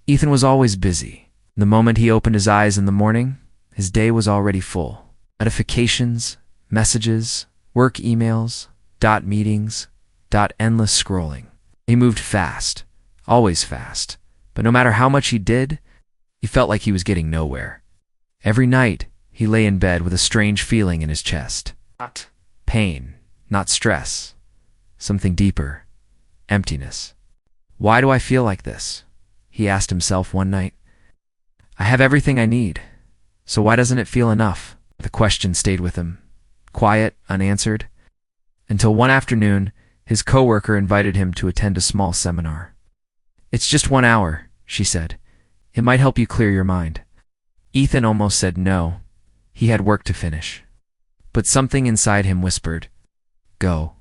Ethan was always busy. The moment he opened his eyes in the morning, his day was already full. Notifications, messages, work emails, meetings, endless scrolling. He moved fast, always fast, but no matter how much he did, he felt like he was getting nowhere. Every night, he lay in bed with a strange feeling in his chest. Not pain, not stress. Something deeper. Emptiness. Why do I feel like this? He asked himself one night. I have everything I need, so why doesn't it feel enough? The question stayed with him, quiet, unanswered, until one afternoon, his coworker invited him to attend a small seminar. It's just 1 hour, she said. It might help you clear your mind. Ethan almost said no. He had work to finish. But something inside him whispered, go.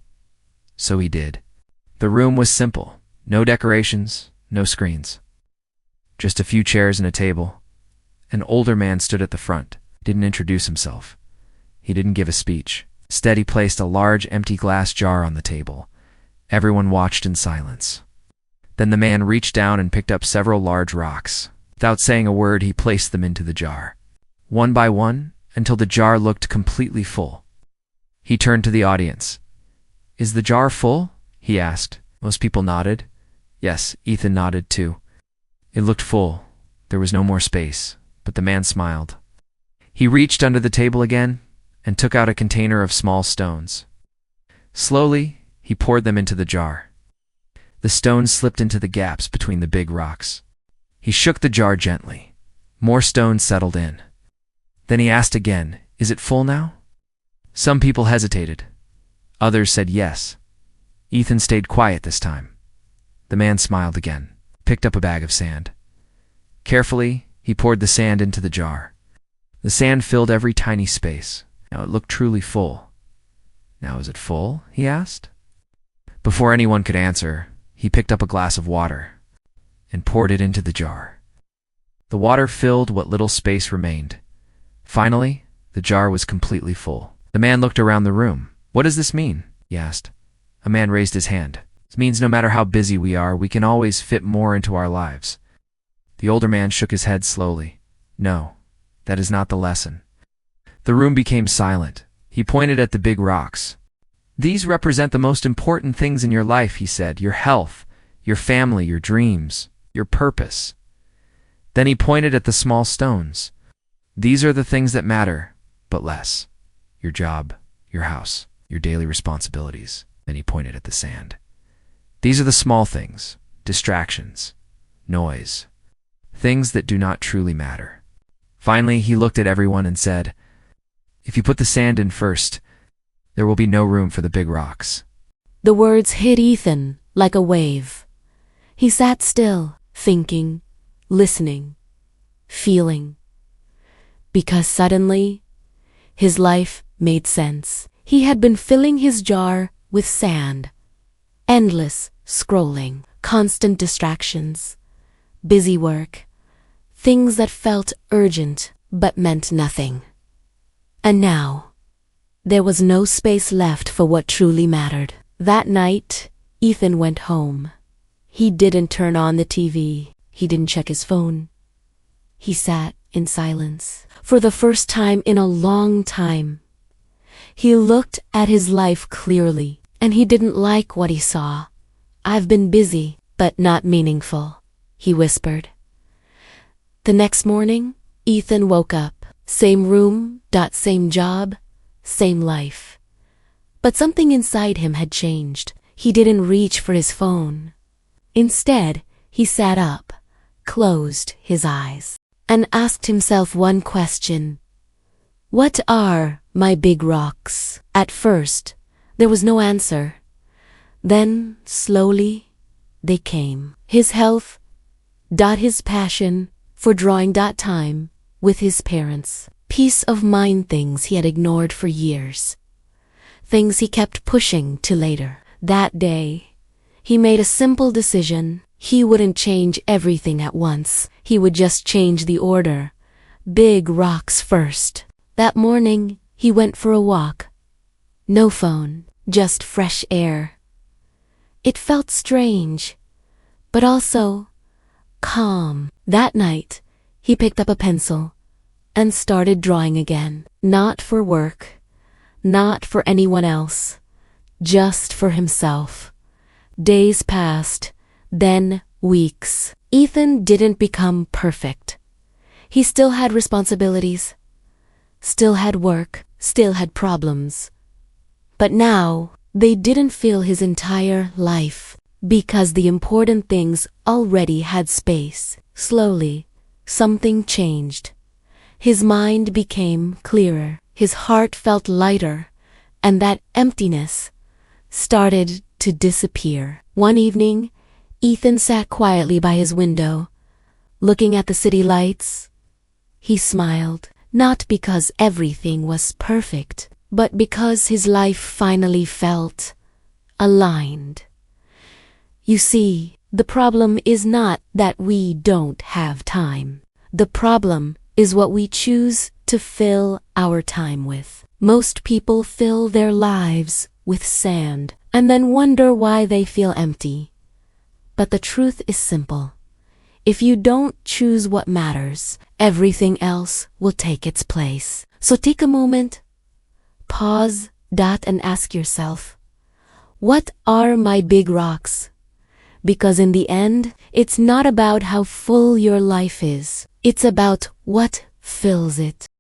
So he did. The room was simple. No decorations, no screens. Just a few chairs and a table. An older man stood at the front. Didn't introduce himself. He didn't give a speech. Instead, he placed a large empty glass jar on the table. Everyone watched in silence. Then the man reached down and picked up several large rocks. Without saying a word, he placed them into the jar. One by one, until the jar looked completely full. He turned to the audience. Is the jar full? He asked. Most people nodded. Yes, Ethan nodded too. It looked full. There was no more space, but the man smiled. He reached under the table again and took out a container of small stones. Slowly, he poured them into the jar. The stones slipped into the gaps between the big rocks. He shook the jar gently. More stones settled in. Then he asked again, is it full now? Some people hesitated. Others said yes. Ethan stayed quiet this time. The man smiled again, picked up a bag of sand. Carefully, he poured the sand into the jar. The sand filled every tiny space. Now it looked truly full. Now is it full? He asked. Before anyone could answer, he picked up a glass of water and poured it into the jar. The water filled what little space remained. Finally, the jar was completely full. The man looked around the room. What does this mean? He asked. A man raised his hand. This means no matter how busy we are, we can always fit more into our lives. The older man shook his head slowly. No, that is not the lesson. The room became silent. He pointed at the big rocks. These represent the most important things in your life, he said. Your health, your family, your dreams, your purpose. Then he pointed at the small stones. These are the things that matter, but less. Your job, your house, your daily responsibilities. Then he pointed at the sand. These are the small things, distractions, noise, things that do not truly matter. Finally, he looked at everyone and said, if you put the sand in first, there will be no room for the big rocks. The words hit Ethan like a wave. He sat still, thinking, listening, feeling. Because suddenly, his life made sense. He had been filling his jar with sand. Endless scrolling, constant distractions, busy work, things that felt urgent but meant nothing. And now, there was no space left for what truly mattered. That night, Ethan went home. He didn't turn on the TV. He didn't check his phone. He sat in silence. For the first time in a long time, he looked at his life clearly, and he didn't like what he saw. I've been busy, but not meaningful, he whispered. The next morning, Ethan woke up. Same room, same job, same life. But something inside him had changed. He didn't reach for his phone. Instead, he sat up, closed his eyes, and asked himself one question. What are my big rocks? At first, there was no answer. Then, slowly, they came. His health, his passion for drawing, time with his parents. Peace of mind, things he had ignored for years. Things he kept pushing to later. That day, he made a simple decision. He wouldn't change everything at once. He would just change the order. Big rocks first. That morning, he went for a walk. No phone, just fresh air. It felt strange, but also calm. That night, he picked up a pencil and started drawing again. Not for work, not for anyone else, just for himself. Days passed, then weeks. Ethan didn't become perfect. He still had responsibilities, still had work, still had problems. But now, they didn't fill his entire life, because the important things already had space. Slowly, something changed. His mind became clearer, his heart felt lighter, and that emptiness started to disappear. One evening, Ethan sat quietly by his window, looking at the city lights. He smiled, not because everything was perfect, but because his life finally felt aligned. You see, the problem is not that we don't have time. The problem is what we choose to fill our time with. Most people fill their lives with sand and then wonder why they feel empty. But the truth is simple. If you don't choose what matters, everything else will take its place. So take a moment, pause, and ask yourself, what are my big rocks? Because in the end, it's not about how full your life is. It's about what fills it.